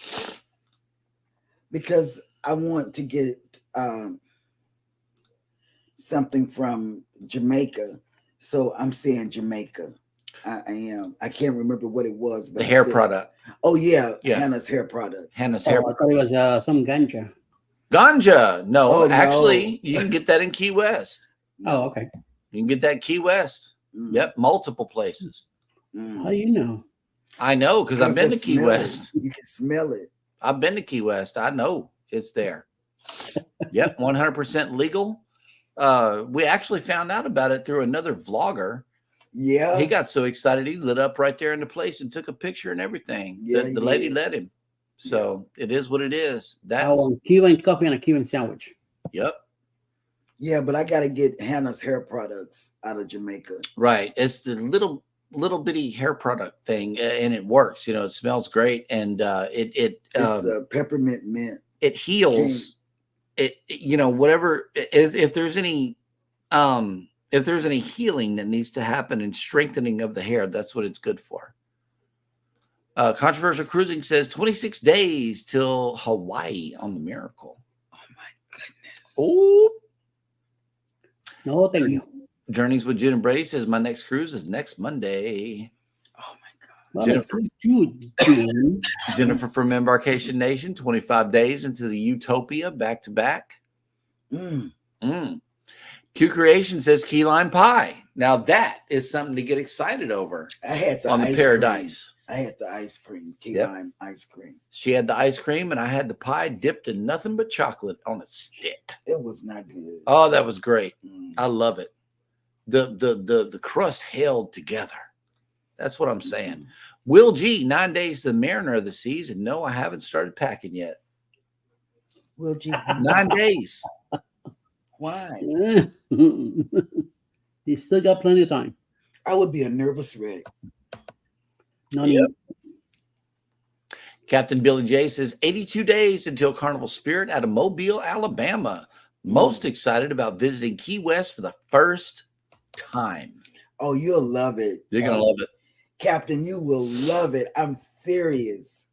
because I want to get something from Jamaica, so I'm saying Jamaica. I am. I can't remember what it was, but the hair product. Oh yeah, Hannah's hair product. Hannah's hair. I thought it was some ganja. Ganja? No, actually, you can get that in Key West. Oh, okay. You can get that Key West. Yep, multiple places. How do you know? I know because I've been to Key West. You can smell it. I've been to Key West. I know it's there. Yep, 100% legal. We actually found out about it through another vlogger. Yeah. He got so excited he lit up right there in the place and took a picture and everything. Yeah, the lady let him. So it is what it is. That's Cuban coffee and a Cuban sandwich. Yep. Yeah, but I gotta get Hannah's hair products out of Jamaica. Right. It's the little bitty hair product thing, and it works. You know, it smells great, and it's peppermint mint. It heals. It you know, whatever, if there's any healing that needs to happen and strengthening of the hair, that's what it's good for. Controversial Cruising says 26 days till Hawaii on the Miracle. Oh my goodness. Oh no, thank you. Journeys with June and Brady says my next cruise is next Monday. Oh my God. Well, Jennifer. that's good, June. Jennifer from Embarkation Nation, 25 days into the Utopia, back to back. Q Creation says key lime pie. Now that is something to get excited over. I had the on the ice Paradise. Cream. I had the ice cream, key lime ice cream. She had the ice cream, and I had the pie dipped in nothing but chocolate on a stick. It was not good. Oh, that was great. I love it. The crust held together. That's what I'm saying. Will G, 9 days to the Mariner of the Seas, and no, I haven't started packing yet. Will G, 9 days. why? You still got plenty of time. I would be a nervous wreck. No need. Captain Billy J says 82 days until Carnival Spirit out of Mobile, Alabama. Most excited about visiting Key West for the first time. Oh, you'll love it. You're going to love it. Captain, you will love it. I'm serious.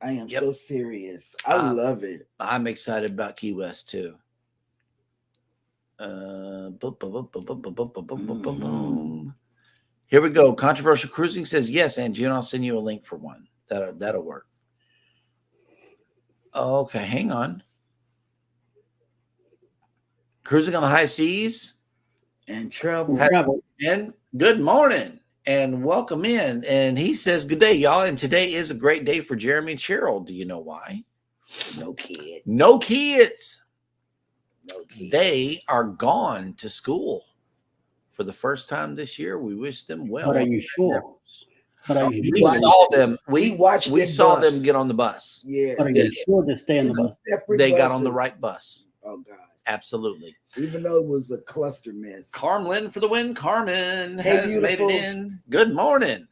I am so serious. I love it. I'm excited about Key West too. Here we go. Controversial Cruising says yes, and June, I'll send you a link for one. That'll work. Okay, hang on. Cruising on the High Seas and travel. And good morning and welcome in. And he says, good day, y'all. And today is a great day for Jeremy and Cheryl. Do you know why? No kids. No kids. No kids. They are gone to school for the first time this year. We wish them well. But are you sure? We saw them. We saw bus. them get on the bus. Yeah. But are you sure to stay on the bus? They got on the right bus. Oh God. Absolutely. Even though it was a cluster mess. Carmen for the win. Carmen Hey, has beautiful. made it in. Good morning.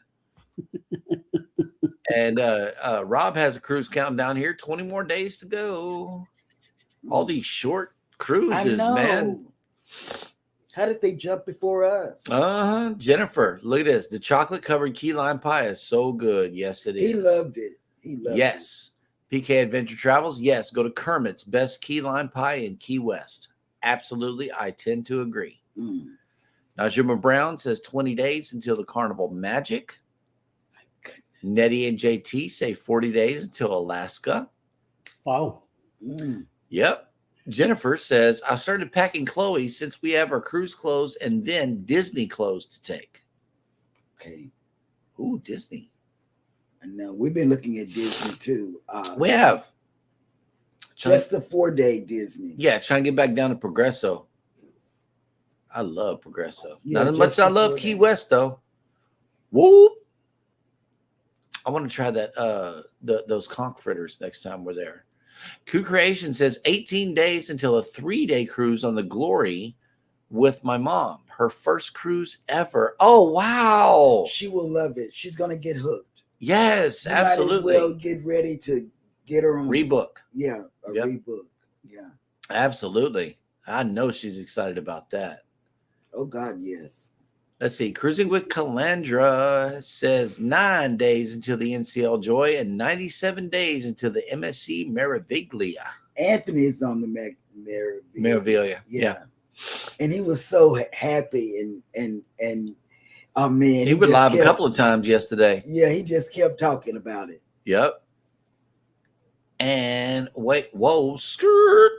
And Rob has a cruise counting down here. 20 more days to go. All these short cruises, man. How did they jump before us? Jennifer, look at this. The chocolate covered key lime pie is so good. Yes, it is. He loved it. He loved it. Yes. PK Adventure Travels. Yes. Go to Kermit's Best Key Lime Pie in Key West. Absolutely. I tend to agree. Najuma Brown says 20 days until the Carnival Magic. Nettie and JT say 40 days until Alaska. Wow. Yep. Jennifer says, I started packing Chloe since we have our cruise clothes and then Disney clothes to take. Okay. Ooh, Disney. And now we've been looking at Disney too. We have. Just the 4-day Disney. Yeah, trying to get back down to Progresso. I love Progresso. Yeah, Not as much as I love 4 Key days. West, though. Whoop. I want to try that those conch fritters next time we're there. Coup Creation says 18 days until a 3-day cruise on the Glory with my mom. Her first cruise ever. Oh, wow. She will love it. She's going to get hooked. Yes, You absolutely. Might as well get ready to get her on. Rebook. Yeah, a rebook. Yeah. Absolutely. I know she's excited about that. Oh, God, yes. Let's see. Cruising with Calandra says 9 days until the NCL Joy and 97 days until the MSC Meraviglia. Anthony is on the Meraviglia. Yeah. And he was so happy and oh man. He went live a couple of times yesterday. Yeah, he just kept talking about it. Yep. And whoa, skirt.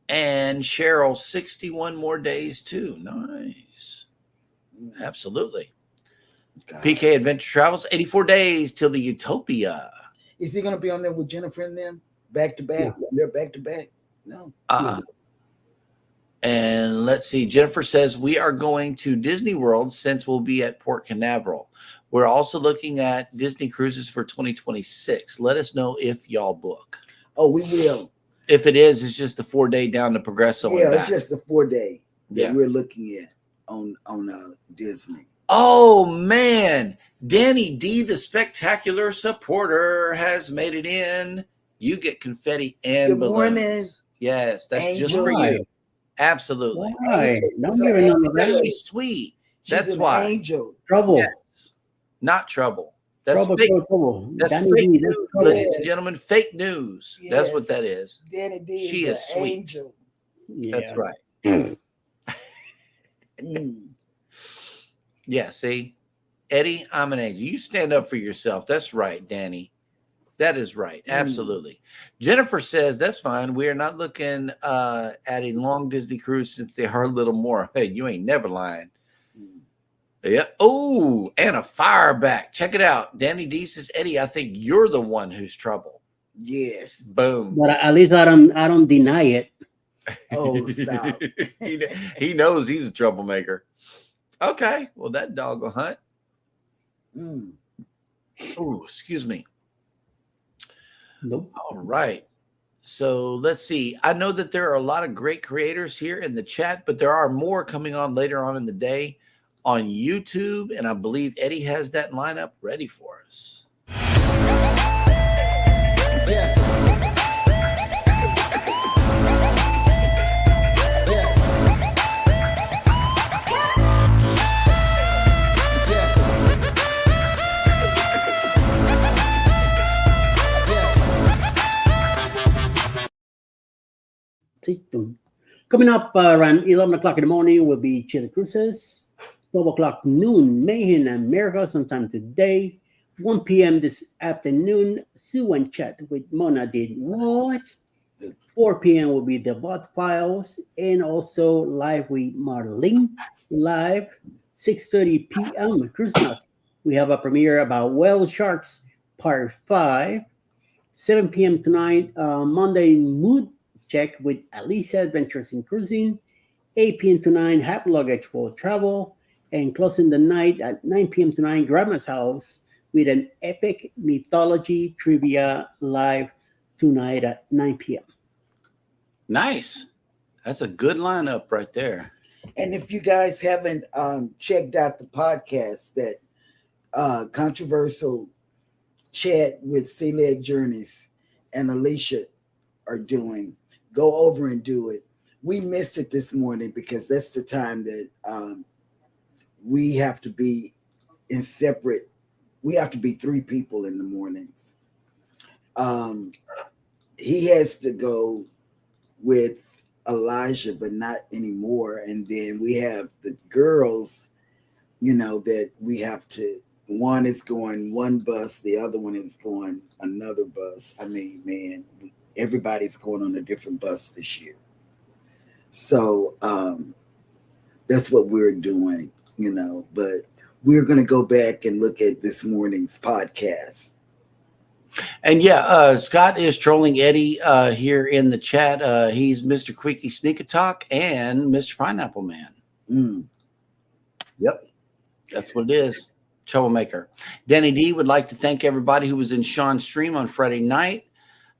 And Cheryl, 61 more days too. Nice. Absolutely. God. PK Adventure Travels, 84 days till the Utopia. Is he going to be on there with Jennifer and them? Back to back? Yeah. They're back to back? No. And let's see. Jennifer says, we are going to Disney World since we'll be at Port Canaveral. We're also looking at Disney cruises for 2026. Let us know if y'all book. Oh, we will. If it is, it's just a 4-day down to Progresso. Yeah, it's just a 4-day that we're looking at on Disney. Oh, man. Danny D, the spectacular supporter, has made it in. You get confetti and Good balloons. Morning. Yes, that's Angel. just for you. Absolutely. Why? Don't give her none of that. She's sweet. She's That's an why. Angel. Trouble. Yes. Not trouble. That's Trouble, fake. trouble. That's Danny fake D, news, that's ladies and gentlemen. Fake news. That's what Yes. that is. Danny D She is an sweet. Angel. Yeah. That's right. Yeah, see, Eddie, I'm an angel. You stand up for yourself. That's right, Danny. That is right. Absolutely. Jennifer says that's fine. We are not looking at a long Disney cruise since they are a little more. Hey, you ain't never lying. Yeah. Oh, and a fire back. Check it out. Danny D says, Eddie, I think you're the one who's trouble. Yes. Boom. But at least I don't deny it. Oh, stop. He knows he's a troublemaker. Okay. Well, that dog will hunt. Oh, excuse me. Nope. All right. So let's see. I know that there are a lot of great creators here in the chat, but there are more coming on later on in the day on YouTube. And I believe Eddie has that lineup ready for us. Coming up around 11 o'clock in the morning will be Chili Cruises. 12 o'clock noon, Mayhem and America sometime today. 1 p.m. this afternoon, Sue and Chat with Mona did what? 4 p.m. will be the Bot Files and also Live with Marlene. Live, 6:30 p.m. Cruise Nuts. We have a premiere about Whale Sharks Part 5. 7 p.m. tonight, Monday Mood Check with Alicia Adventures in Cruising. 8 p.m. to 9, Happy Luggage for Travel. And closing the night at 9 p.m. to 9, Grandma's House with an epic mythology trivia live tonight at 9 p.m. Nice. That's a good lineup right there. And if you guys haven't checked out the podcast that Controversial Chat with Sea Leg Journeys and Alicia are doing, go over and do it. We missed it this morning because that's the time that we have to be in separate. We have to be 3 people in the mornings. He has to go with Elijah, but not anymore. And then we have the girls, that we have to. One is going one bus, the other one is going another bus. I mean, man, everybody's going on a different bus this year. So that's what we're doing, but we're going to go back and look at this morning's podcast. And yeah, Scott is trolling Eddie here in the chat. He's Mr. Quickie Sneak Talk and Mr. Pineapple Man. Yep, that's what it is. Troublemaker. Danny D would like to thank everybody who was in Sean's stream on Friday night.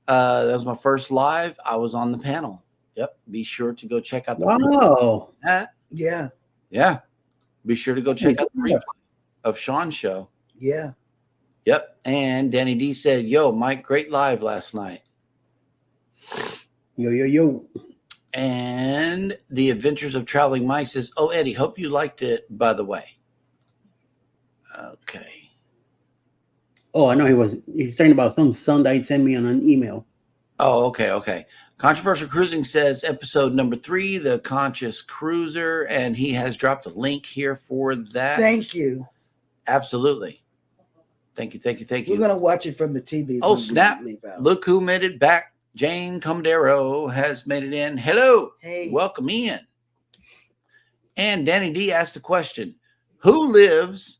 That was my first live. I was on the panel. Yep. Be sure to go check out the replay. Yeah. Be sure to go check out the replay of Sean's show. Yeah. Yep. And Danny D said, yo, Mike, great live last night. Yo. And the Adventures of Traveling Mike says, oh, Eddie, hope you liked it, by the way. Okay. Oh, I know he's talking about some song that he sent me on an email. Oh, okay. Controversial Cruising says episode number 3, The Conscious Cruiser, and he has dropped a link here for that. Thank you. Absolutely. Thank you. We're going to watch it from the TV. Oh, snap. Look who made it back. Jane Comdero has made it in. Hello. Hey. Welcome in. And Danny D asked a question. Who lives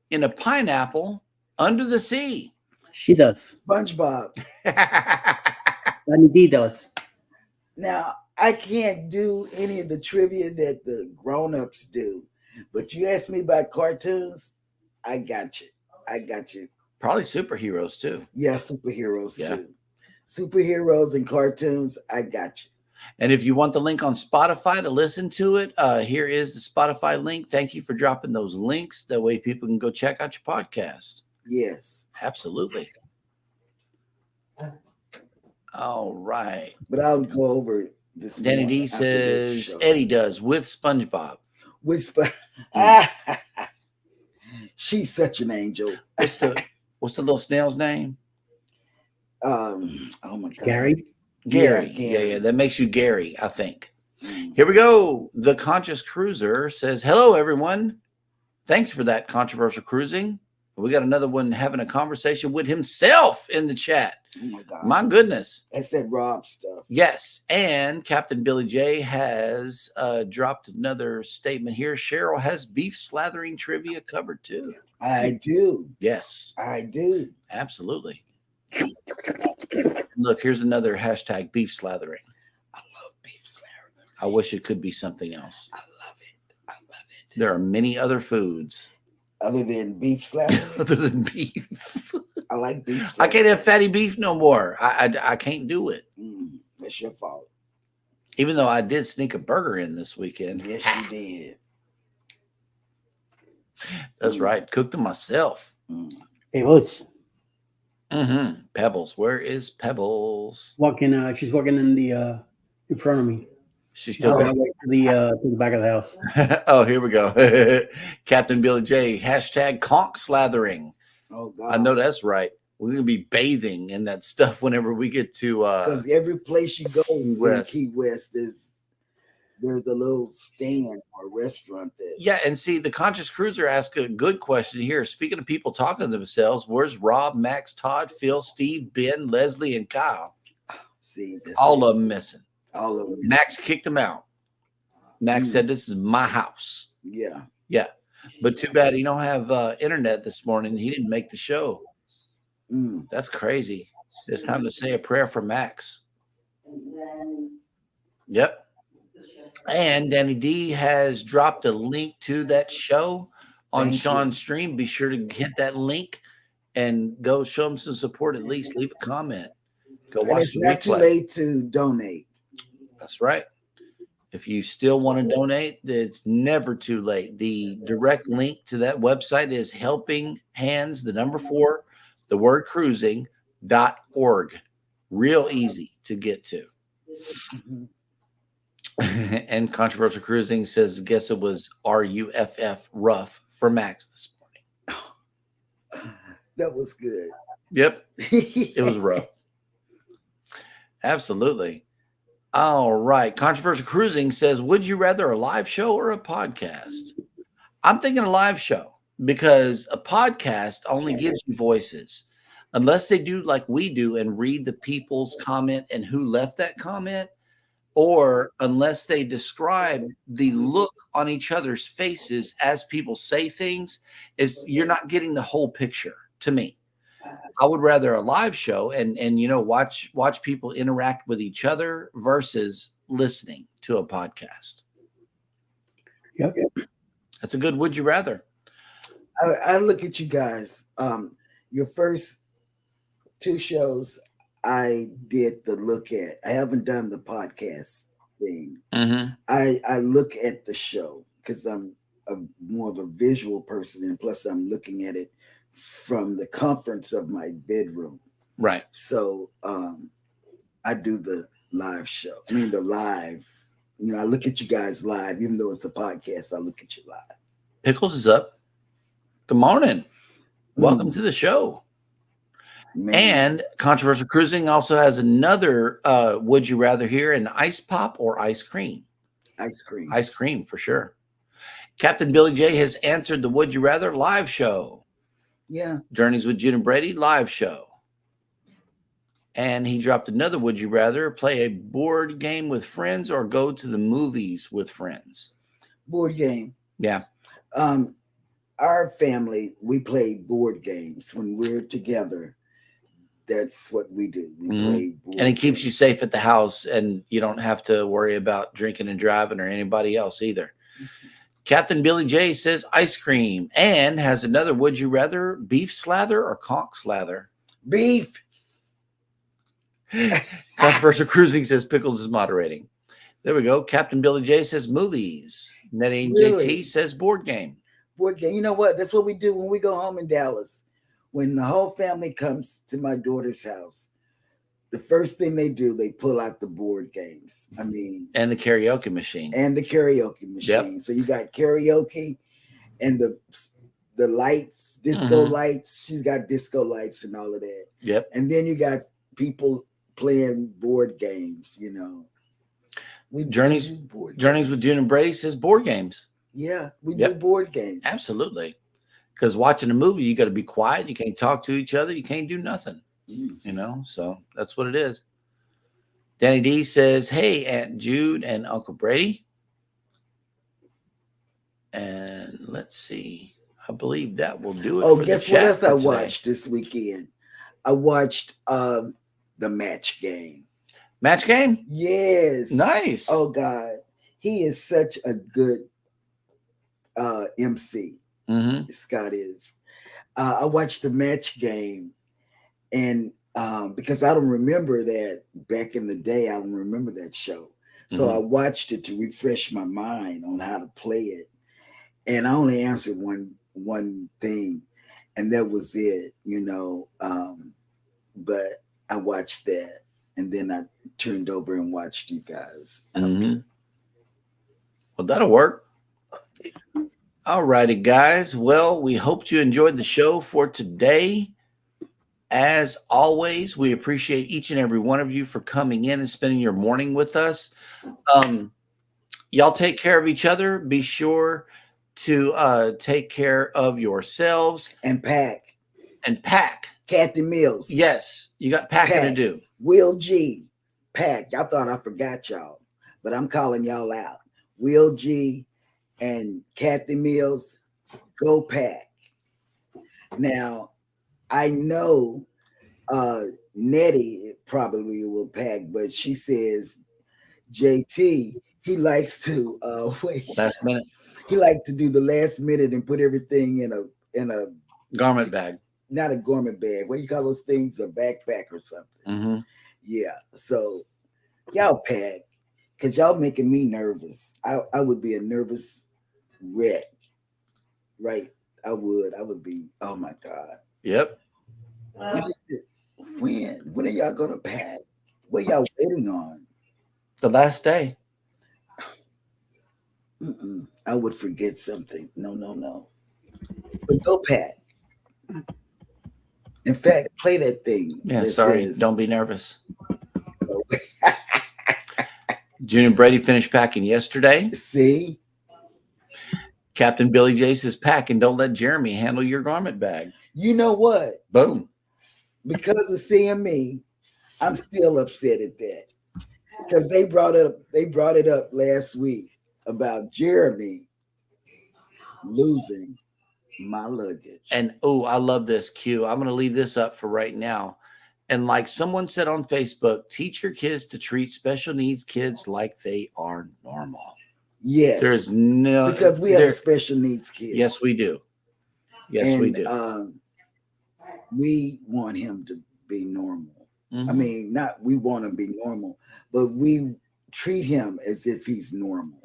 in a pineapple under the sea? She does. SpongeBob. Danny D does. Now, I can't do any of the trivia that the grown-ups do, but you ask me about cartoons, I got you. Probably superheroes too. Yeah, superheroes too. Superheroes and cartoons, I got you. And if you want the link on Spotify to listen to it, here is the Spotify link. Thank you for dropping those links. That way people can go check out your podcast. Yes. Absolutely. All right. But I'll go over this. Danny D says Eddie does with SpongeBob. She's such an angel. What's the little snail's name? Oh my God. Gary. Yeah. That makes you Gary, I think. Here we go. The Conscious Cruiser says, hello, everyone. Thanks for that controversial cruising. We got another one having a conversation with himself in the chat. Oh my God. My goodness. That said Rob stuff. Yes. And Captain Billy J has dropped another statement here. Cheryl has beef slathering trivia covered too. I do. Yes. I do. Absolutely. Look, here's another hashtag beef slathering. I love beef slathering. I wish it could be something else. I love it. I love it. There are many other foods Other than beef slathering, other than beef. I like beef I slathering. can't have fatty beef no more. I can't do it. That's your fault. Even though I did sneak a burger in this weekend. Yes, you did. That's right. Cooked them myself. Hey, Woods. Pebbles. Where is Pebbles? Walking. She's walking in front of me. She's still On the way to the back of the house. Oh, here we go. Captain Billy J. Hashtag conch slathering. Oh God. I know that's right. We're gonna be bathing in that stuff whenever we get to Because every place you go in West. Key West there's a little stand or restaurant there. Yeah, and see, the Conscious Cruiser asked a good question here. Speaking of people talking to themselves, where's Rob, Max, Todd, Phil, Steve, Ben, Leslie, and Kyle? See, All of them missing. all of them. Max kicked them out. Max said, "This is my house." Yeah. Yeah, but too bad he don't have internet this morning. He didn't make the show. That's crazy. It's time to say a prayer for Max. Yep. And Danny D has dropped a link to that show on Thank Sean's stream. Be sure to hit that link and go show him some support. At least leave a comment. Go And watch it's the not too replay. late to donate. That's right. If you still want to donate, it's never too late. The direct link to that website is helping hands, the number 4, the word cruising.org. Real easy to get to. And Controversial Cruising says, guess it was RUFF rough for Max this morning. That was good. Yep. It was rough. Absolutely. All right. Controversial Cruising says, would you rather a live show or a podcast? I'm thinking a live show because a podcast only gives you voices. Unless they do like we do and read the people's comment and who left that comment, or unless they describe the look on each other's faces as people say things, you're not getting the whole picture to me. I would rather a live show and watch people interact with each other versus listening to a podcast. Yep. That's a good would you rather. I look at you guys. Your first 2 shows I did the look at. I haven't done the podcast thing. I look at the show because I'm more of a visual person, and plus I'm looking at it from the comforts of my bedroom. Right. So I do the live show. I mean the live. I look at you guys live, even though it's a podcast. I look at you live. Pickles is up. Good morning. Welcome to the show. Man. And Controversial Cruising also has another would you rather here, an ice pop or ice cream? Ice cream. Ice cream for sure. Captain Billy J has answered the would you rather live show. Yeah. Journeys with June and Brady live show. And he dropped another would you rather, play a board game with friends or go to the movies with friends? Board game. Yeah. Our family, we play board games when we're together. That's what we do. We play board and it keeps games. you safe at the house, and you don't have to worry about drinking and driving or anybody else either. Captain Billy J says ice cream and has another would you rather, beef slather or conch slather? Beef. Controversial Cruising says Pickles is moderating. There we go. Captain Billy J says movies. Nettie Really? JT says board game. Board game. You know what? That's what we do when we go home in Dallas. When the whole family comes to my daughter's house, the first thing they do, they pull out the board games. I mean, And the karaoke machine. and the karaoke machine. Yep. So you got karaoke and the lights, disco lights. She's got disco lights and all of that. Yep. And then you got people playing board games, We Journeys do board Journeys with games. June and Brady says board games. Yeah, we do Yep. board games. Absolutely. Because watching a movie, you got to be quiet. You can't talk to each other. You can't do nothing. You know, so that's what it is. Danny D says, "Hey, Aunt Jude and Uncle Brady." And let's see. I believe that will do it Oh, for the guess what chat else for I today. watched this weekend? I watched the Match Game. Match game? Yes. Nice. Oh God, he is such a good MC. Mm-hmm. Scott is. I watched the Match Game, and because I don't remember that back in the day, I don't remember that show. So I watched it to refresh my mind on how to play it, and I only answered one thing, and that was it. You know, but I watched that, and then I turned over and watched you guys after. Well, that'll work. All righty, guys. Well, we hope you enjoyed the show for today. As always, we appreciate each and every one of you for coming in and spending your morning with us. Y'all take care of each other. Be sure to take care of yourselves. And pack. Kathy Mills. Yes, you got packing to do. Will G. Pack. Y'all thought I forgot y'all, but I'm calling y'all out. Will G and Kathy Mills, go pack. Now, I know Nettie probably will pack, but she says JT, he likes to Last minute. He likes to do the last minute and put everything in a garment bag. Not a garment bag. What do you call those things? A backpack or something. Mm-hmm. Yeah. So y'all pack, because y'all making me nervous. I would be a nervous wreck. Right? I would be, oh my God. Yep. When are y'all gonna pack? What are y'all waiting on? The last day. I would forget something. No. But go pack. In fact, play that thing. Yeah, sorry. Don't be nervous. June and Brady finished packing yesterday. See? Captain Billy J says, pack and don't let Jeremy handle your garment bag. You know what? Boom. Because of seeing me, I'm still upset at that. Because they brought it up last week about Jeremy losing my luggage. And I love this, Q. I'm going to leave this up for right now. And like someone said on Facebook, teach your kids to treat special needs kids like they are normal. Yes. There's no, because we have special needs kids. Yes, we do. Yes, we do. We want him to be normal. I mean, not we want him to be normal, but we treat him as if he's normal.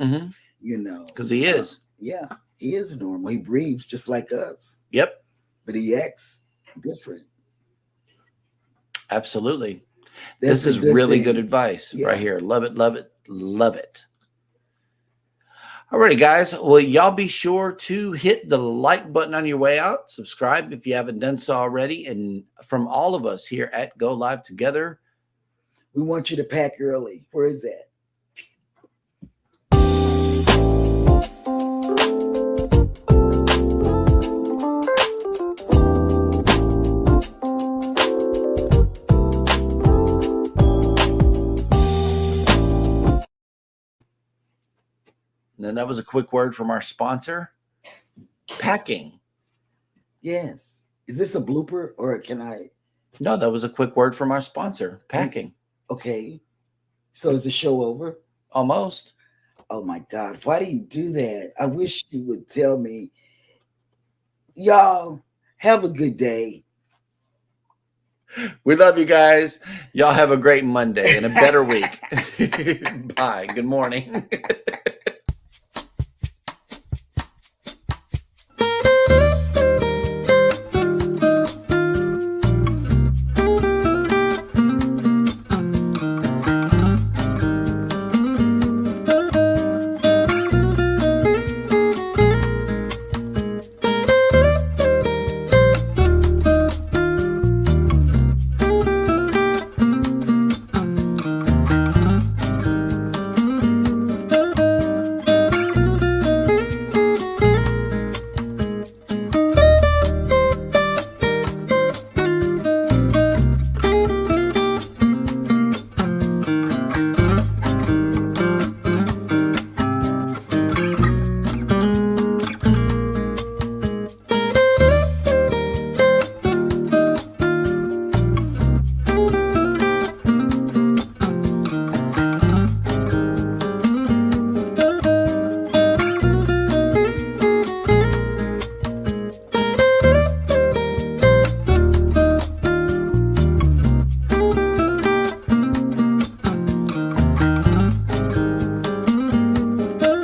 You know, because he is. Yeah, he is normal. He breathes just like us. Yep. But he acts different. Absolutely. This is really good advice right here. Love it, love it, love it. All righty, guys. Well, y'all be sure to hit the like button on your way out. Subscribe if you haven't done so already. And from all of us here at Go Live Together, we want you to pack early. Where is that? And then that was a quick word from our sponsor, packing. Yes. Is this a blooper or can I? No, that was a quick word from our sponsor, packing. Okay. So is the show over? Almost. Oh my God. Why do you do that? I wish you would tell me. Y'all have a good day. We love you guys. Y'all have a great Monday and a better week. Bye. Good morning.